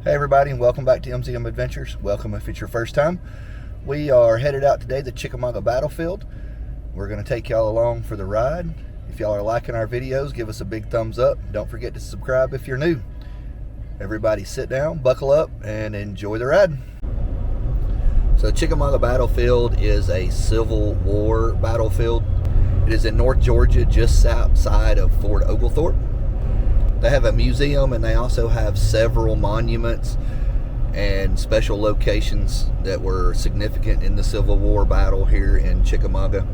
Hey everybody, and welcome back to MZM Adventures. Welcome if it's your first time. We are headed out today to Chickamauga Battlefield. We're going to take y'all along for the ride. If y'all are liking our videos, give us a big thumbs up. Don't forget to subscribe if you're new. Everybody sit down, buckle up, and enjoy the ride. So Chickamauga Battlefield is a Civil War battlefield. It is in North Georgia, just outside of Fort Oglethorpe. They have a museum, and they also have several monuments and special locations that were significant in the Civil War battle here in Chickamauga.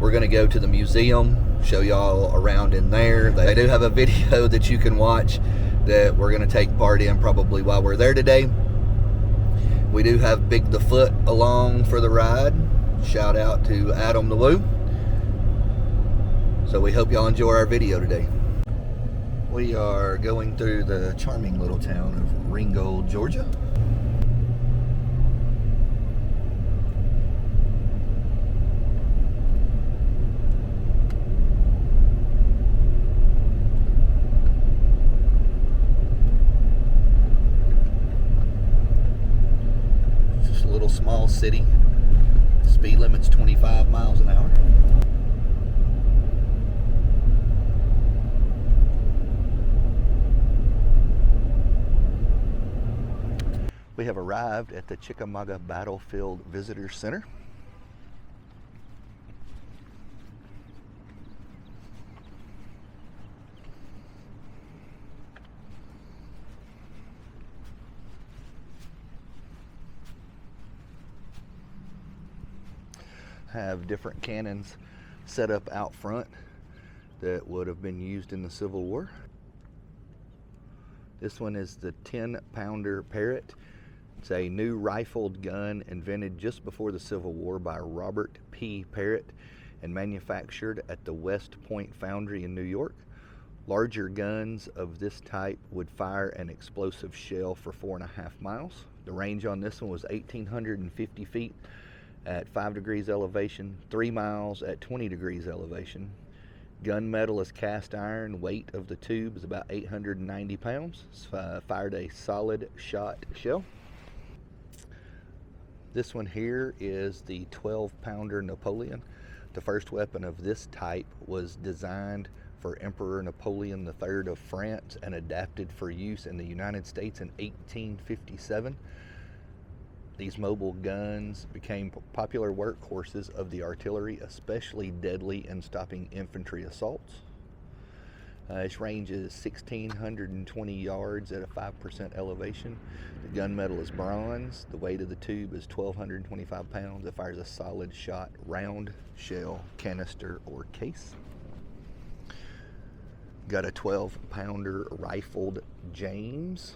We're going to go to the museum, show y'all around in there. They do have a video that you can watch that we're going to take part in probably while we're there today. We do have Big the Foot along for the ride. Shout out to Adam the Woo. So we hope y'all enjoy our video today. We are going through the charming little town of Ringgold, Georgia. Just a little small city. Speed limit's 25 miles an hour. We have arrived at the Chickamauga Battlefield Visitor Center. Have different cannons set up out front that would have been used in the Civil War. This one is the 10-pounder Parrott. It's a new rifled gun invented just before the Civil War by Robert P. Parrott and manufactured at the West Point Foundry in New York. Larger guns of this type would fire an explosive shell for 4.5 miles. The range on this one was 1,850 feet at 5 degrees elevation, 3 miles at 20 degrees elevation. Gun metal is cast iron. Weight of the tube is about 890 pounds. Fired a solid shot shell. This one here is the 12-pounder Napoleon. The first weapon of this type was designed for Emperor Napoleon III of France and adapted for use in the United States in 1857. These mobile guns became popular workhorses of the artillery, especially deadly in stopping infantry assaults. Its range is 1,620 yards at a 5% elevation. The gunmetal is bronze. The weight of the tube is 1,225 pounds. It fires a solid shot, round, shell, canister, or case. Got a 12-pounder rifled James.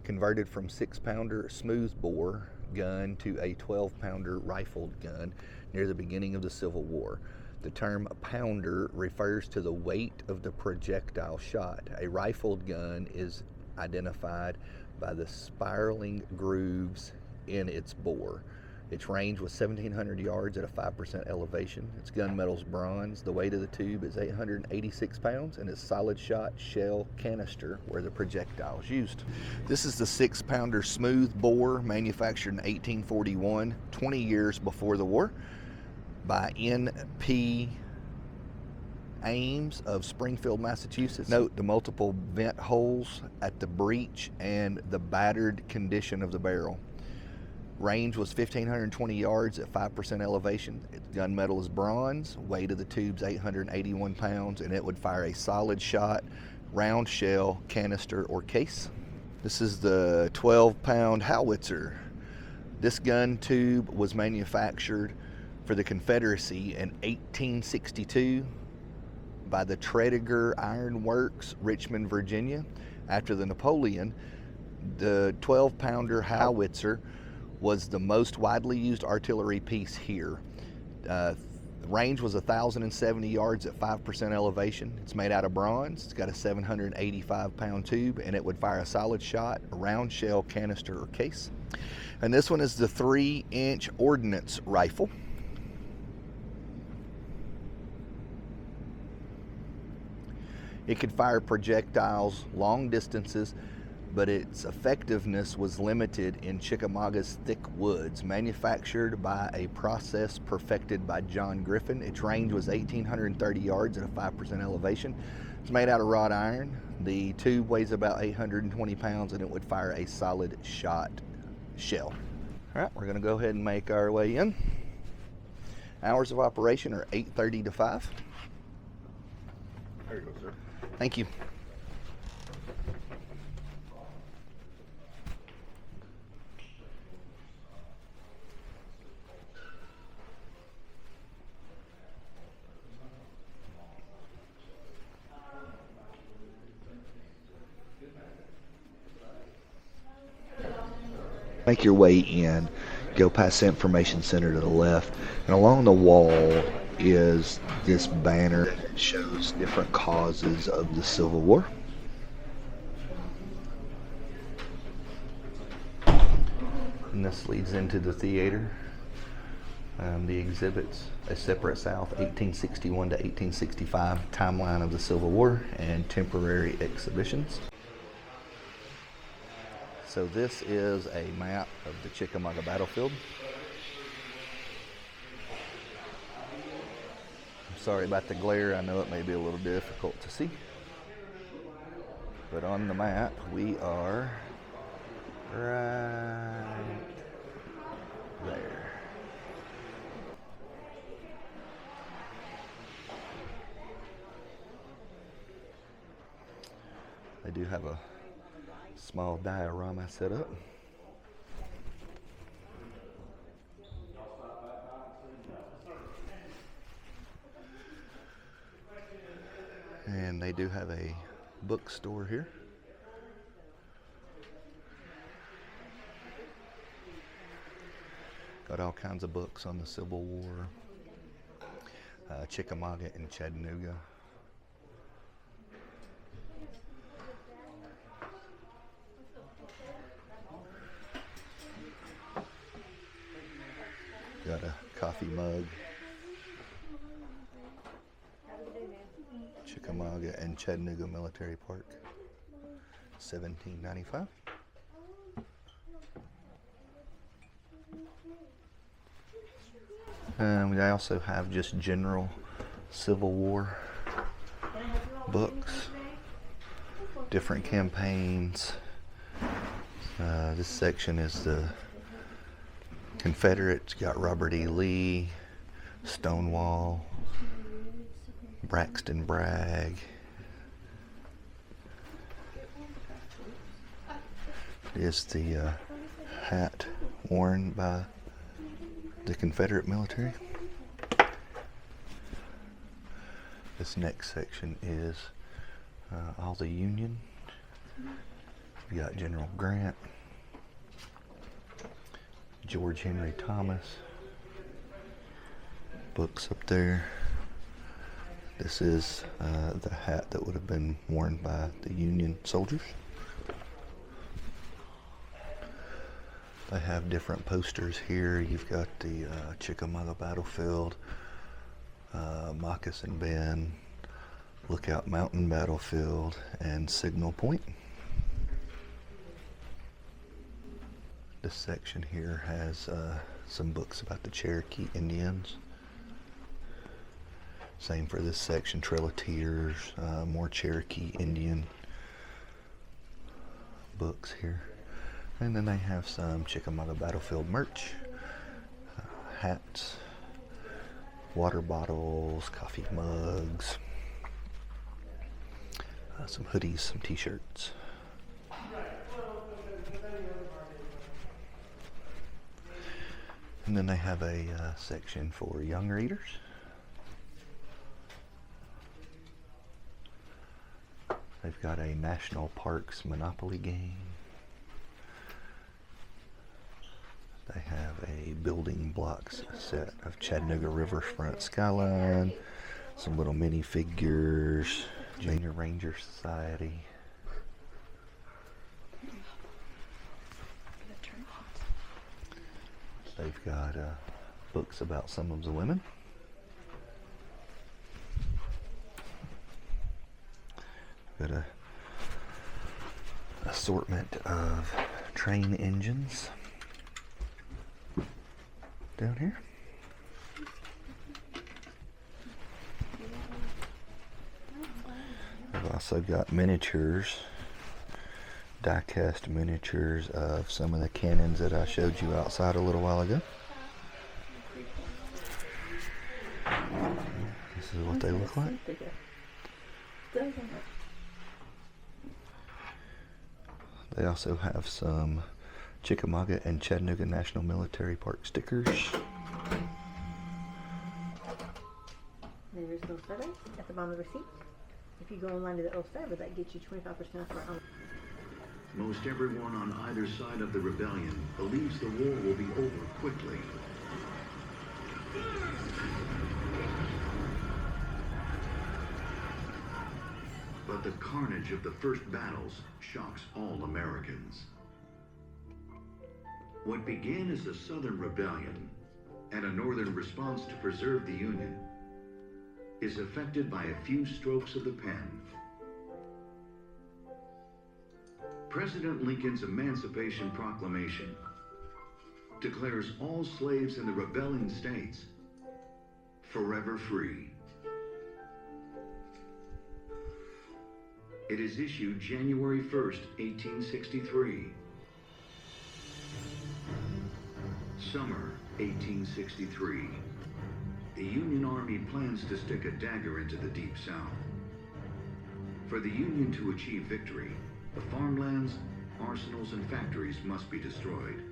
Converted from 6-pounder smoothbore gun to a 12-pounder rifled gun near the beginning of the Civil War. The term pounder refers to the weight of the projectile shot. A rifled gun is identified by the spiraling grooves in its bore. Its range was 1,700 yards at a 5% elevation. Its gunmetal is bronze. The weight of the tube is 886 pounds, and its solid shot shell canister where the projectile is used. This is the 6-pounder smooth bore, manufactured in 1841, 20 years before the war, by N.P. Ames of Springfield, Massachusetts. Note the multiple vent holes at the breech and the battered condition of the barrel. Range was 1,520 yards at 5% elevation. Its gunmetal is bronze. Weight of the tube's 881 pounds, and it would fire a solid shot, round shell, canister, or case. This is the 12-pound howitzer. This gun tube was manufactured for the Confederacy in 1862 by the Tredegar Iron Works, Richmond, Virginia. After the Napoleon, the 12-pounder howitzer was the most widely used artillery piece here. The range was 1,070 yards at 5% elevation. It's made out of bronze. It's got a 785-pound tube, and it would fire a solid shot, a round shell, canister, or case. And this one is the 3-inch ordnance rifle. It could fire projectiles long distances, but its effectiveness was limited in Chickamauga's thick woods. Manufactured by a process perfected by John Griffin, its range was 1,830 yards at a 5% elevation. It's made out of wrought iron. The tube weighs about 820 pounds, and it would fire a solid shot shell. All right, we're gonna go ahead and make our way in. Hours of operation are 8:30 to 5. There you go, sir. Thank you. Make your way in, go past the information center to the left, and along the wall is this banner that shows different causes of the Civil War. And this leads into the theater. The exhibits A Separate South, 1861 to 1865, timeline of the Civil War, and temporary exhibitions. So this is a map of the Chickamauga Battlefield. I'm sorry about the glare. I know it may be a little difficult to see. But on the map, we are right there. They do have a small diorama set up. And they do have a bookstore here. Got all kinds of books on the Civil War, Chickamauga and Chattanooga. Got a coffee mug. Chickamauga and Chattanooga Military Park, $17.95. We also have just general Civil War books, different campaigns. This section is the Confederates. Got Robert E. Lee, Stonewall, Braxton Bragg. Is the hat worn by the Confederate military. This next section is all the Union. We got General Grant, George Henry Thomas. Books up there. This is the hat that would have been worn by the Union soldiers. They have different posters here. You've got the Chickamauga Battlefield, Moccasin Bend, Lookout Mountain Battlefield, and Signal Point. This section here has some books about the Cherokee Indians. Same for this section, Trail of Tears, more Cherokee Indian books here. And then they have some Chickamauga Battlefield merch, hats, water bottles, coffee mugs, some hoodies, some t-shirts. And then they have a section for young readers. They've got a National Parks Monopoly game. They have a building blocks set of Chattanooga riverfront skyline, some little mini figures, Junior Ranger Society. They've got books about some of the women. Got a assortment of train engines down here. I've also got miniatures, die-cast miniatures of some of the cannons that I showed you outside a little while ago. This is what they look like. They also have some Chickamauga and Chattanooga National Military Park stickers. There's no survey at the bottom of the receipt. If you go online to the old server, that gets you 25% off our own. Most everyone on either side of the rebellion believes the war will be over quickly. But the carnage of the first battles shocks all Americans. What began as a Southern rebellion and a Northern response to preserve the Union is affected by a few strokes of the pen. President Lincoln's Emancipation Proclamation declares all slaves in the rebelling states forever free. It is issued January 1st, 1863. Summer 1863. The Union Army plans to stick a dagger into the Deep South. For the Union to achieve victory, the farmlands, arsenals, and factories must be destroyed.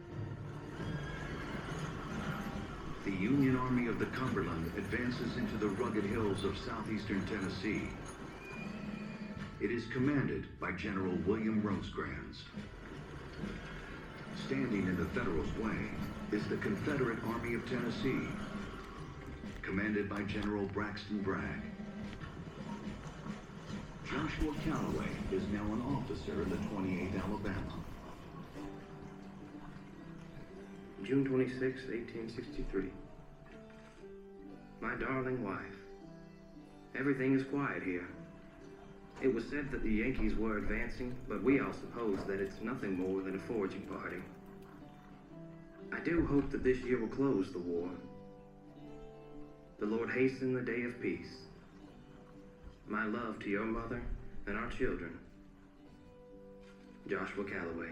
The Union Army of the Cumberland advances into the rugged hills of southeastern Tennessee. It is commanded by General William Rosecrans. Standing in the Federals' way is the Confederate Army of Tennessee, commanded by General Braxton Bragg. Joshua Calloway is now an officer in the 28th Alabama. June 26, 1863. My darling wife, everything is quiet here. It was said that the Yankees were advancing, but we all suppose that it's nothing more than a foraging party. I do hope that this year will close the war. The Lord hasten the day of peace. My love to your mother and our children. Joshua Calloway.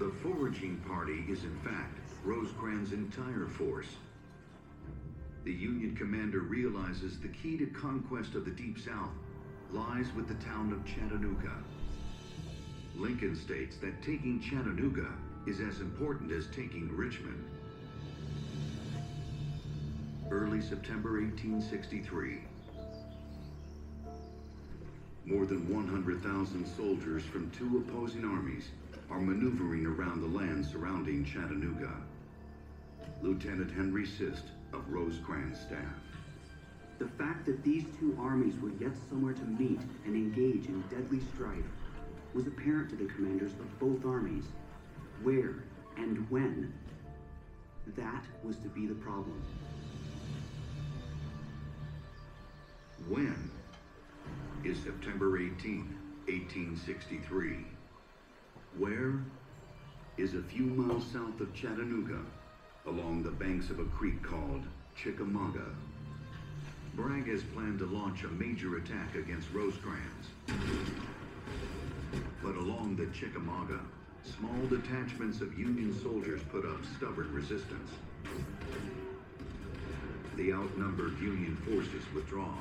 The foraging party is in fact Rosecrans' entire force. The Union commander realizes the key to conquest of the Deep South lies with the town of Chattanooga. Lincoln states that taking Chattanooga is as important as taking Richmond. Early September 1863. More than 100,000 soldiers from two opposing armies are maneuvering around the land surrounding Chattanooga. Lieutenant Henry Sist of Rosecrans' staff. The fact that these two armies were yet somewhere to meet and engage in deadly strife was apparent to the commanders of both armies. Where and when? That was to be the problem. When is September 18, 1863. Where is a few miles south of Chattanooga, along the banks of a creek called Chickamauga. Bragg has planned to launch a major attack against Rosecrans. But along the Chickamauga, small detachments of Union soldiers put up stubborn resistance. The outnumbered Union forces withdraw.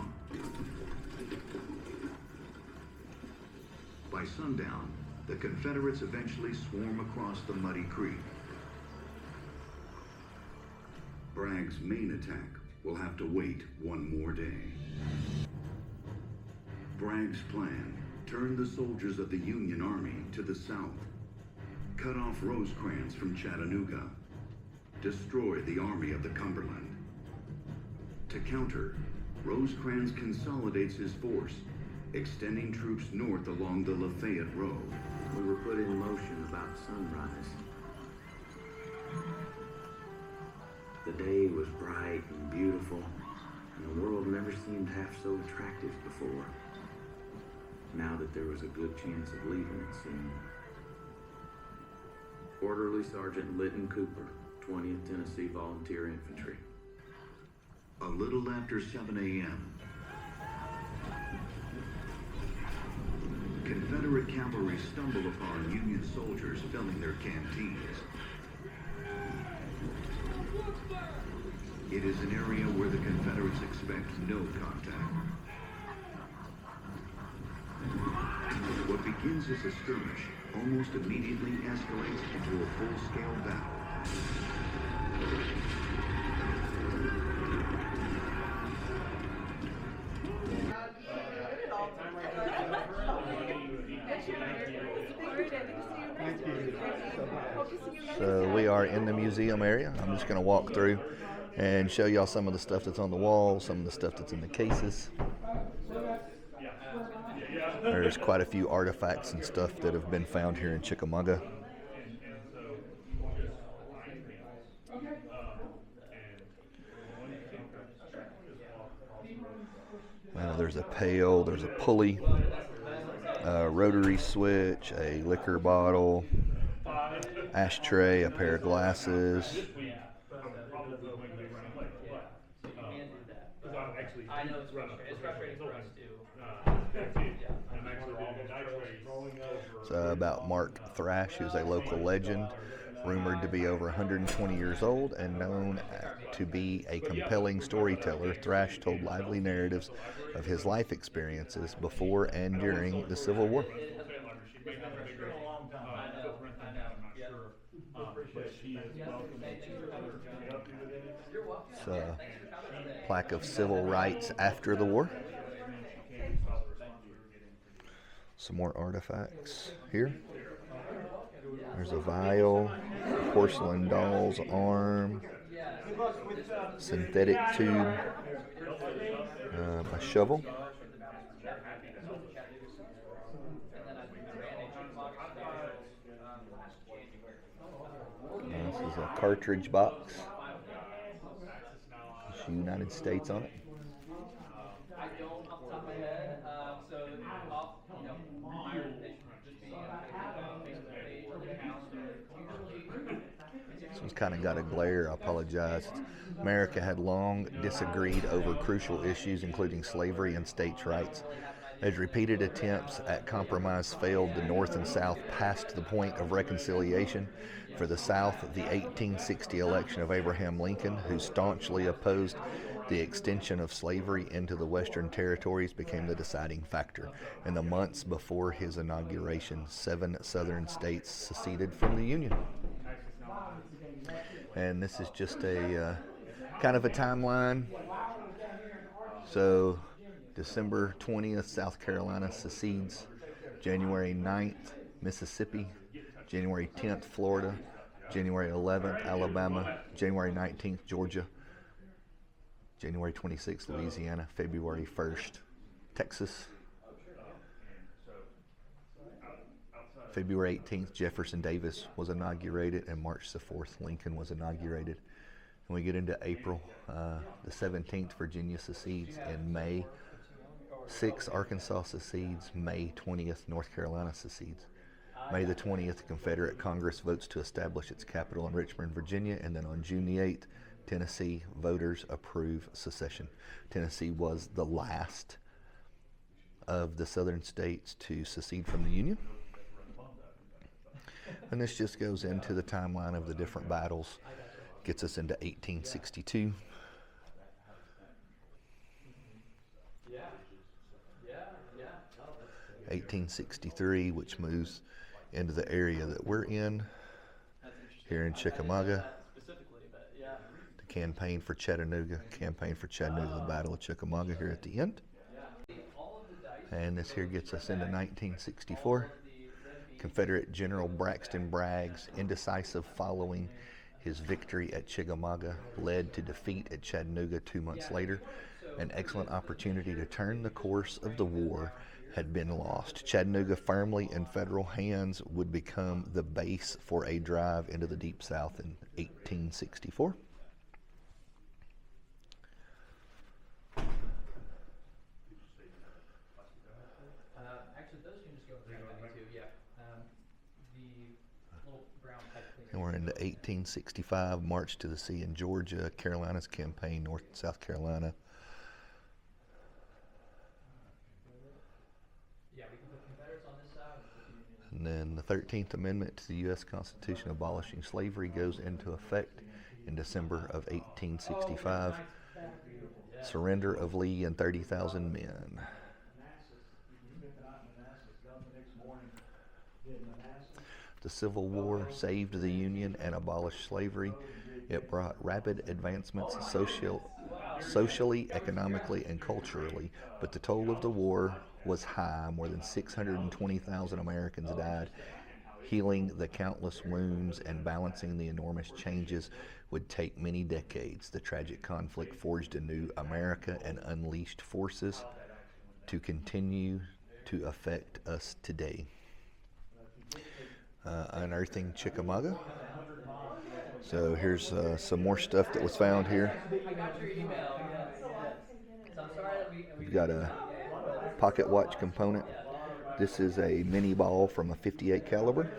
By sundown, the Confederates eventually swarm across the muddy creek. Bragg's main attack will have to wait one more day. Bragg's plan turned the soldiers of the Union Army to the south, cut off Rosecrans from Chattanooga, destroy the Army of the Cumberland. To counter, Rosecrans consolidates his force, extending troops north along the Lafayette Road. We were put in motion about sunrise. The day was bright and half so attractive before. Now that there was a good chance of leaving it soon. Orderly Sergeant Lytton Cooper, 20th Tennessee Volunteer Infantry. A little after 7 a.m., Confederate cavalry stumble upon Union soldiers filling their canteens. It is an area where the Confederates expect no contact. What begins as a skirmish almost immediately escalates into a full-scale battle. So we are in the museum area. I'm just going to walk through and show y'all some of the stuff that's on the wall, some of the stuff that's in the cases. There's quite a few artifacts and stuff that have been found here in Chickamauga. There's a pail, there's a pulley, a rotary switch, a liquor bottle, ashtray, a pair of glasses. I know it's frustrating for us too. It's about Mark Thrash, who's a local legend, rumored to be over 120 years old and known to be a compelling storyteller. Thrash told lively narratives of his life experiences before and during the Civil War. It's a plaque of civil rights after the war. Some more artifacts here. There's a vial, porcelain doll's arm, synthetic tube, a shovel. This is a cartridge box. It's United States on it. I don't off the top of my head, so off, prior to just being on the Facebook page or the calendar, usually. This one's kind of got a glare, I apologize. America had long disagreed over crucial issues, including slavery and states' rights. As repeated attempts at compromise failed, the North and South passed the point of reconciliation. For the South, the 1860 election of Abraham Lincoln, who staunchly opposed the extension of slavery into the Western territories, became the deciding factor. In the months before his inauguration, 7 Southern states seceded from the Union. And this is just a kind of a timeline. So December 20th, South Carolina secedes. January 9th, Mississippi. January 10th, Florida. January 11th, Alabama. January 19th, Georgia. January 26th, Louisiana. February 1st, Texas. February 18th, Jefferson Davis was inaugurated, and March the 4th, Lincoln was inaugurated. And we get into April, the 17th, Virginia secedes. In May 6th, Arkansas secedes. May 20th, North Carolina secedes. May the 20th, Confederate Congress votes to establish its capital in Richmond, Virginia, and then on June the 8th, Tennessee voters approve secession. Tennessee was the last of the southern states to secede from the Union. And this just goes into the timeline of the different battles. Gets us into 1862. 1863, which moves into the area that we're in, here in Chickamauga. The campaign for Chattanooga, the Battle of Chickamauga here at the end. And this here gets us into 1964. Confederate General Braxton Bragg's indecisive following his victory at Chickamauga led to defeat at Chattanooga 2 months later. An excellent opportunity to turn the course of the war had been lost. Chattanooga, firmly in federal hands, would become the base for a drive into the Deep South in 1864. And we're into 1865, March to the Sea in Georgia, Carolinas Campaign, North and South Carolina. Yeah, we can put Confederates on this side. And then the 13th Amendment to the U.S. Constitution abolishing slavery goes into effect in December of 1865. Surrender of Lee and 30,000 men. The Civil War saved the Union and abolished slavery. It brought rapid advancements socially, economically, and culturally, but the toll of the war was high. More than 620,000 Americans died. Healing the countless wounds and balancing the enormous changes would take many decades. The tragic conflict forged a new America and unleashed forces to continue to affect us today. Unearthing Chickamauga. So here's some more stuff that was found here. I got your email. So I'm sorry that We've got a pocket watch component. This is a mini ball from a 58 caliber.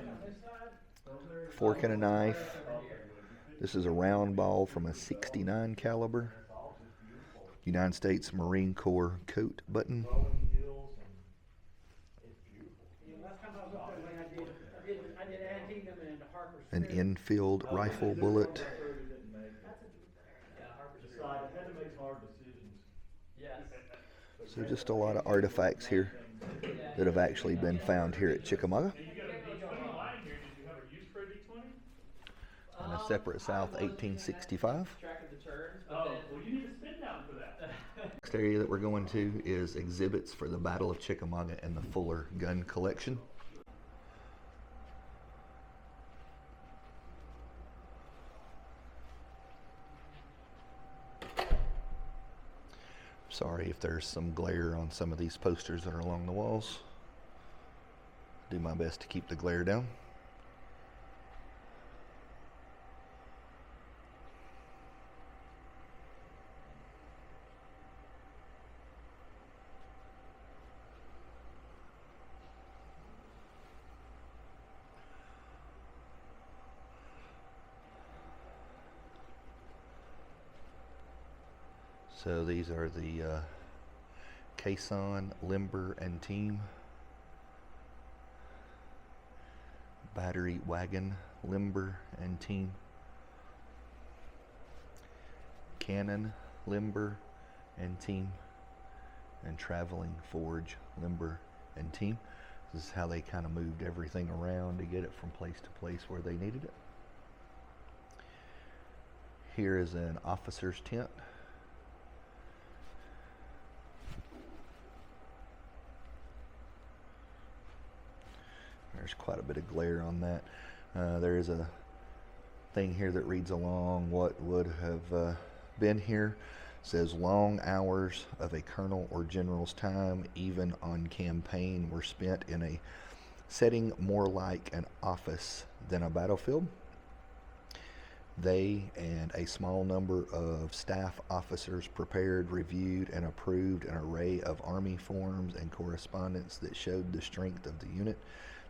Fork and a knife. This is a round ball from a 69 caliber. United States Marine Corps coat button. An Enfield rifle bullet. So just a lot of artifacts here that have actually been found here at Chickamauga. And a separate South 1865. Next area that we're going to is exhibits for the Battle of Chickamauga and the Fuller gun collection. Sorry if there's some glare on some of these posters that are along the walls. Do my best to keep the glare down. So these are the caisson, limber, and team. Battery wagon, limber, and team. Cannon, limber, and team. And traveling forge, limber, and team. This is how they kind of moved everything around to get it from place to place where they needed it. Here is an officer's tent. There's quite a bit of glare on that. There is a thing here that reads along what would have been here. It says long hours of a colonel or general's time, even on campaign, were spent in a setting more like an office than a battlefield. They and a small number of staff officers prepared, reviewed, and approved an array of Army forms and correspondence that showed the strength of the unit,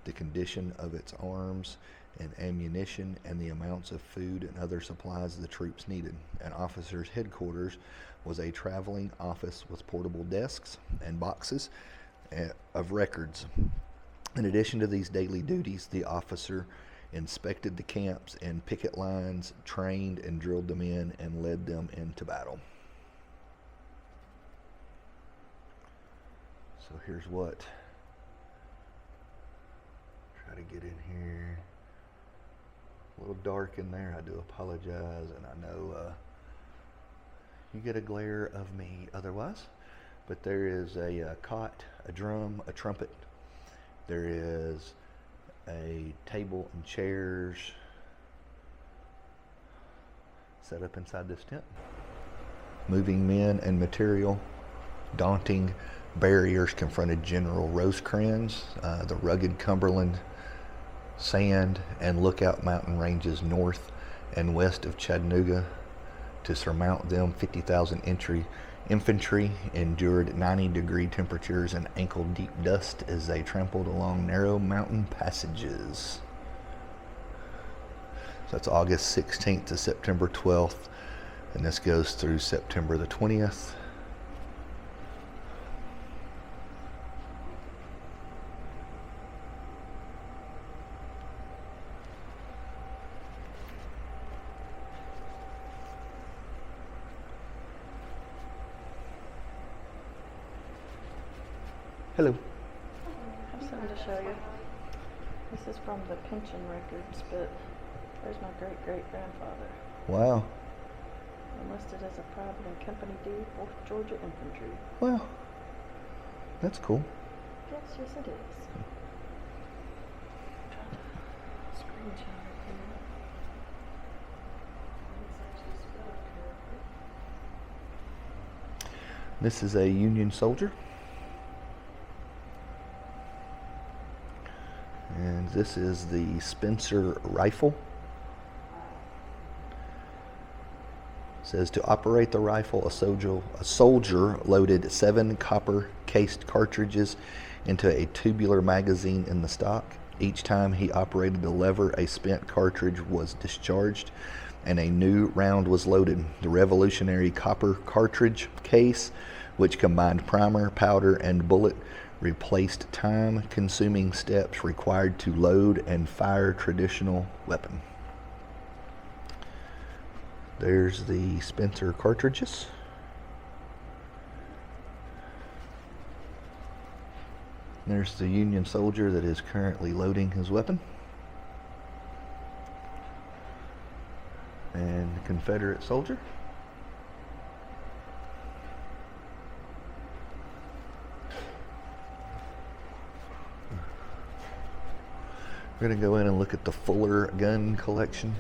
the condition of its arms and ammunition, and the amounts of food and other supplies the troops needed. An officer's headquarters was a traveling office with portable desks and boxes of records. In addition to these daily duties, the officer inspected the camps and picket lines, trained and drilled the men, and led them into battle. So here's what. Try to get in here. A little dark in there, I do apologize, and I know you get a glare of me otherwise. But there is a cot, a drum, a trumpet. There is a table and chairs set up inside this tent. Moving men and material, daunting barriers confronted General Rosecrans. The rugged Cumberland sand and Lookout mountain ranges north and west of Chattanooga. To surmount them, 50,000 infantry endured 90-degree temperatures and ankle-deep dust as they trampled along narrow mountain passages. That's August 16th to September 12th, and this goes through September the 20th. Hello. I have something to show you. This is from the pension records, but there's my great-great-grandfather. Wow. Enlisted as a private in Company D, 4th Georgia Infantry. Wow. That's cool. Yes, yes it is. I'm trying to screenshot it here. It's actually spelled correctly. This is a Union soldier. And this is the Spencer rifle. It says to operate the rifle, a soldier loaded 7 copper cased cartridges into a tubular magazine in the stock. Each time he operated the lever, a spent cartridge was discharged and a new round was loaded. The revolutionary copper cartridge case, which combined primer, powder, and bullet, replaced time-consuming steps required to load and fire traditional weapon. There's the Spencer cartridges. There's the Union soldier that is currently loading his weapon. And the Confederate soldier. We're going to go in and look at the Fuller gun collection.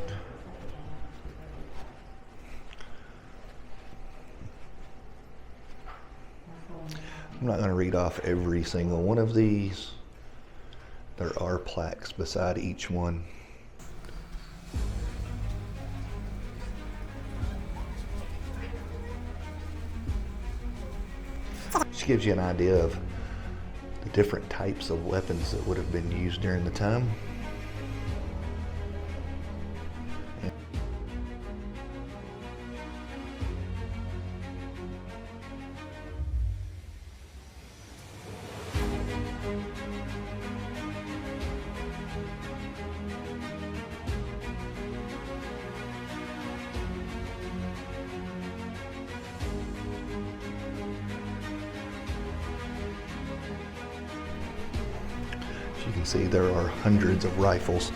I'm not going to read off every single one of these. There are plaques beside each one. Just gives you an idea of the different types of weapons that would have been used during the time. You can see there are hundreds of rifles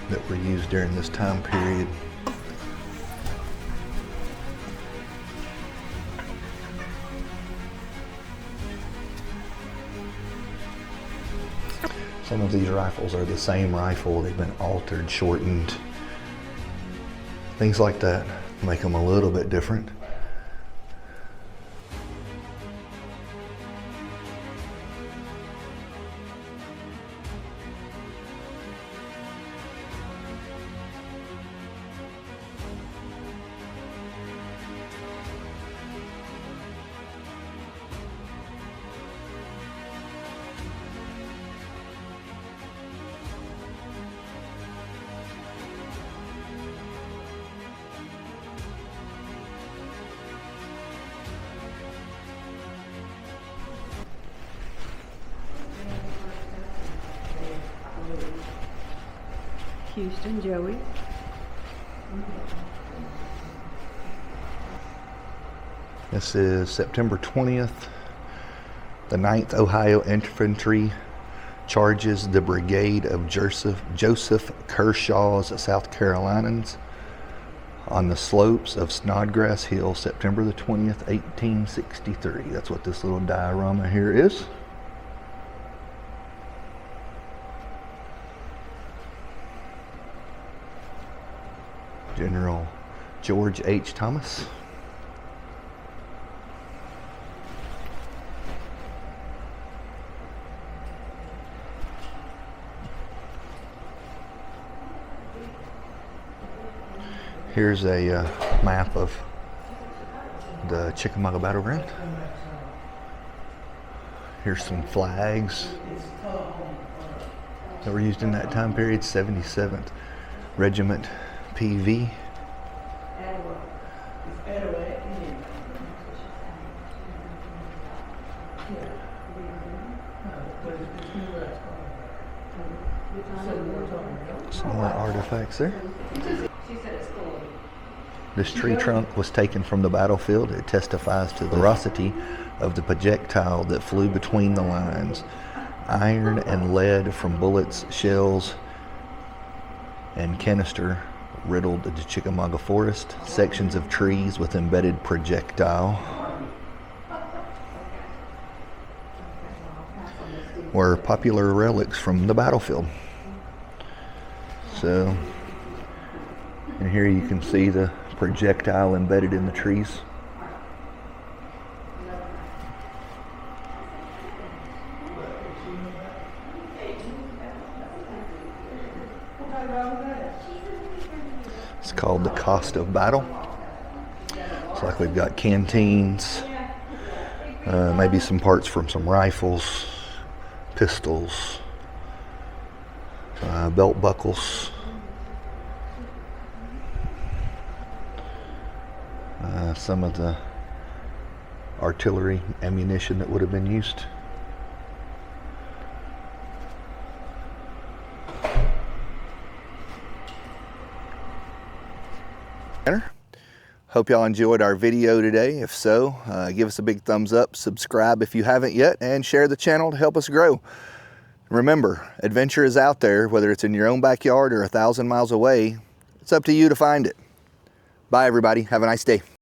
that were used during this time period. Some of these rifles are the same rifle. They've been altered, shortened, things like that make them a little bit different. Houston, Joey. This is September 20th. The 9th Ohio Infantry charges the brigade of Joseph Kershaw's South Carolinians on the slopes of Snodgrass Hill, September the 20th, 1863. That's what this little diorama here is. General George H. Thomas. Here's a map of the Chickamauga Battlefield. Here's some flags. that were used in that time period. 77th Regiment PV. Some more artifacts there. This tree trunk was taken from the battlefield. It testifies to the ferocity of the projectile that flew between the lines. Iron and lead from bullets, shells, and canister riddled the Chickamauga forest. Sections of trees with embedded projectile were popular relics from the battlefield. So, and here you can see the projectile embedded in the trees. It's called the cost of battle. It's like we've got canteens, maybe some parts from some rifles, pistols, belt buckles, some of the artillery ammunition that would have been used. Hope y'all enjoyed our video today. If so, give us a big thumbs up, subscribe if you haven't yet, and share the channel to help us grow. Remember, adventure is out there, whether it's in your own backyard or 1,000 miles away. It's up to you to find it. Bye, everybody. Have a nice day.